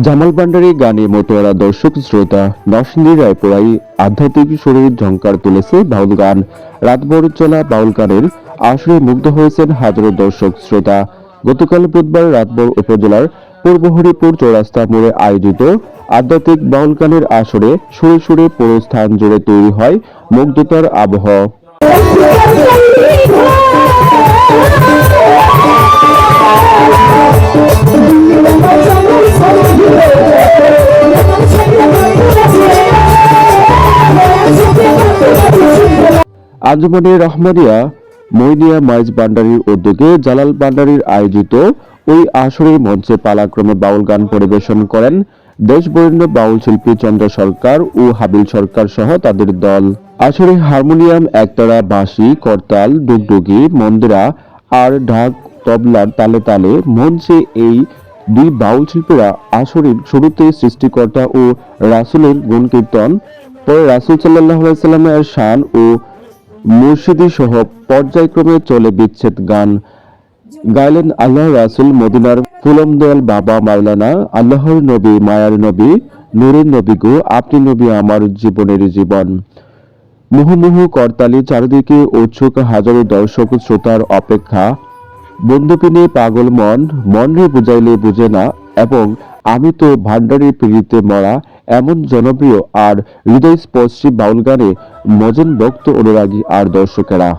জামাল ভান্ডারী গানে মতোয়ারা দর্শক শ্রোতা নরসিংদী রায়পুরায় আধ্যাত্মিক শরীর ঝংকার তুলেছে বাউল গান। রাতভর চলা বাউল গানের আসরে মুগ্ধ হয়েছেন হাজারো দর্শক শ্রোতা। গতকাল বুধবার রাতভর উপজেলার পূর্ব হরিপুর চৌরাস্তা মোড়ে আয়োজিত আধ্যাত্মিক বাউল গানের আসরে সুরে সুরে পুরো স্থান জুড়ে তৈরি হয় মুগ্ধতার আবহ। আঞ্জুমানে রহমানিয়া মইনিয়া মাইজ ভান্ডারীর উদ্যোগে জালাল ভান্ডারীর আয়োজিত ওই আসরে মঞ্চে পালাক্রমে বাউল গান পরিবেশন করেন দেশবরেণ্য বাউল শিল্পী চন্দ্র সরকার ও হাবিল সরকার সহ তাদের দল। আসরে হারমোনিয়াম, একতারা, বাঁশি, করতাল, ডুগডুগি, মন্দিরা আর ঢাক তবলার তালে তালে মঞ্চে এই দুই বাউল শিল্পীরা আসরের শুরুতে সৃষ্টিকর্তা ও রাসূলের গুণ কীর্তন, পরে রাসূল সাল্লাল্লাহু আলাইহি সাল্লামের শান ও মুর্শিদি সহ পর্যায়ক্রমে চলে বিচ্ছেদ গান গাইলেন আল্লাহ রাসূল, মদিনার ফুলমদয়াল বাবা মাওলানা, আল্লাহর নবী, মায়ার নবী, নূরের নবী গো, আপনি নবী আমার জীবনের জীবন। মুহুমুহু করতালি, চারিদিকে উৎসুক হাজারো দর্শক শ্রোতার অপেক্ষা। বন্ধুপিনে পাগল মন, মন রে বুঝাইলে বুঝে না এবং আমি তো ভান্ডারী পিড়িতে মরা, এমন জনপ্রিয় আর হৃদয়স্পর্শী বাউল গানে মজেন ভক্ত, অনুরাগী আর দর্শকেরা।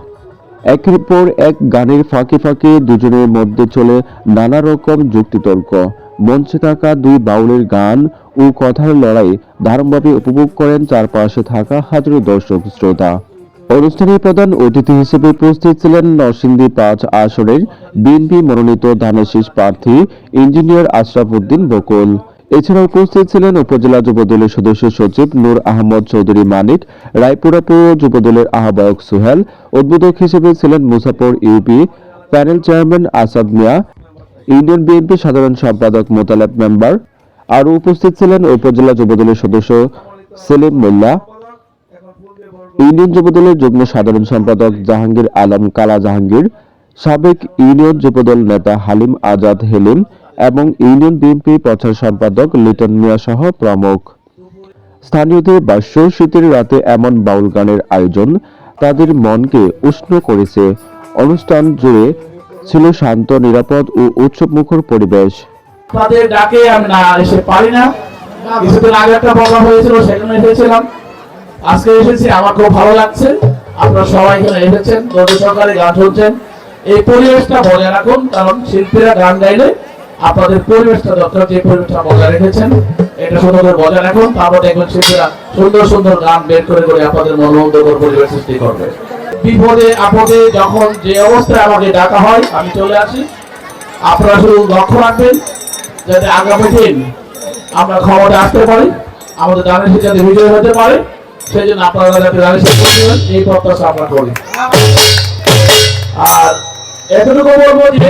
একের পর এক গানের ফাঁকে ফাঁকে দুজনের মধ্যে চলে নানা রকম যুক্তিতর্ক। মঞ্চে থাকা দুই বাউলের গান ও কথার লড়াই দারুণভাবে উপভোগ করেন চারপাশে থাকা হাজারো দর্শক শ্রোতা। অনুষ্ঠানে প্রধান অতিথি হিসেবে উপস্থিত ছিলেন নরসিংদী ৫ আসনের বিএনপি মনোনীত ধানের প্রার্থী ইঞ্জিনিয়ার আশরাফ উদ্দিন বকুল। এছাড়া উপস্থিত ছিলেন উপজেলা যুবদলের সদস্য সচিব নূর আহমদ চৌধুরী মানিক, রায়পুরা পৌর যুবদলের আহ্বায়ক সোহেল, উদ্বোধক হিসেবে ছিলেন মুসাফর ইউপি প্যানেল চেয়ারম্যান আসাদ মিয়া, ইউনিয়ন বিএনপি সাধারণ সম্পাদক মোতালেব মেম্বার। আরও উপস্থিত ছিলেন উপজেলা যুবদলের সদস্য সেলিম মোল্লা, ইউনিয়ন যুবদলের যুগ্ম সাধারণ সম্পাদক জাহাঙ্গীর আলম কালা জাহাঙ্গীর, সাবেক ইউনিয়ন যুবদল নেতা হালিম আজাদ হেলিম এবং ইউনিয়ন বিএনপি প্রচার সম্পাদক লিটন মিয়া সহ প্রমুখ। স্থানীয়দের ভাষ্য, শীতের রাতে এমন বাউল গানের আয়োজন তাদের মনকে উষ্ণ করেছে। অনুষ্ঠান জুড়ে ছিল শান্ত, নিরাপদ ও উৎসবমুখর পরিবেশ। তাদের ডাকে আমি না এসে পারি না। কিছুদিন আগে একটা প্রোগ্রাম হয়েছিল, সেখানে এসেছিলাম। আজকে এসেছি, আমার খুব ভালো লাগছে। আপনারা সবাই এখানে এসেছেন, সরকারি গান শুনছেন। এই পরিবেশটা বজায় রাখুন, কারণ শিল্পীরা গান গাইলে আপনাদের পরিবেশটা দরকার, যে পরিবেশটা বজায় রেখেছেন এটা সুন্দর বজায় রাখুন। তারপর দেখবেন শিল্পীরা সুন্দর সুন্দর গান বের করে করে আপনাদের মনোমুগ্ধকর পরিবেশ সৃষ্টি করবে। বিপদে আপদে যখন যে অবস্থায় আমাকে ডাকা হয় আমি চলে আসি। আপনারা শুধু লক্ষ্য রাখবেন যাতে আগামী দিন আমরা ক্ষমতা আসতে পারি, আমাদের দানের শীষ যাতে বিজয় হতে পারে, সেই জন্য আপনারা যাতে দানের শীষ করবেন এই প্রত্যাশা আমরা করি। আর এতটুকু বলবো যে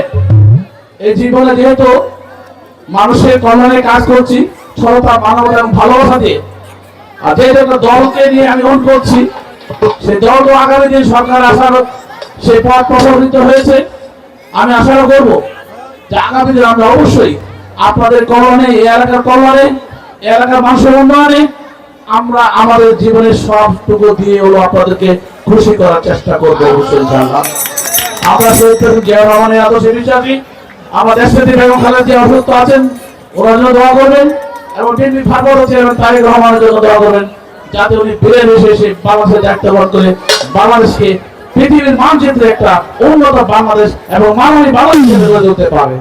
এই জীবনে যেহেতু মানুষের কল্যাণে কাজ করছি সততা, মানবতা এবং ভালোবাসা দিয়ে, আর যেহেতু একটা দলকে নিয়ে আমি গ্রহণ করছি, সেই দল তো আগামী দিন সরকার আসার সেই পথ প্রবর্তিত হয়েছে। আমি আশা করবো যে আগামী দিন আমরা অবশ্যই আপনাদের কল্যাণে, এই এলাকার কল্যাণে, এলাকার মানুষের উন্নয়নে আমরা আমাদের জীবনের সবটুকু দিয়ে হলো আপনাদেরকে খুশি করার চেষ্টা করবো অবশ্যই ইনশাআল্লাহ। আমরা শহীদ জিয়া রহমানের আদর্শে বিশ্বাসী। আমার দেশনেত্রী বেগম খালেদা জিয়া অসুস্থ আছেন, ওনার জন্য দোয়া করবেন এবং বিএনপি ভারপ্রাপ্ত চেয়ারম্যান তারেক রহমানের জন্য দোয়া করবেন, যাতে উনি ফিরে এসে বাংলাদেশে দায়িত্ব পালন করে বাংলাদেশকে পৃথিবীর মানচিত্রে একটা উন্নত বাংলাদেশ এবং মাননীয় বাংলাদেশ হিসেবে গড়ে তুলতে পারে।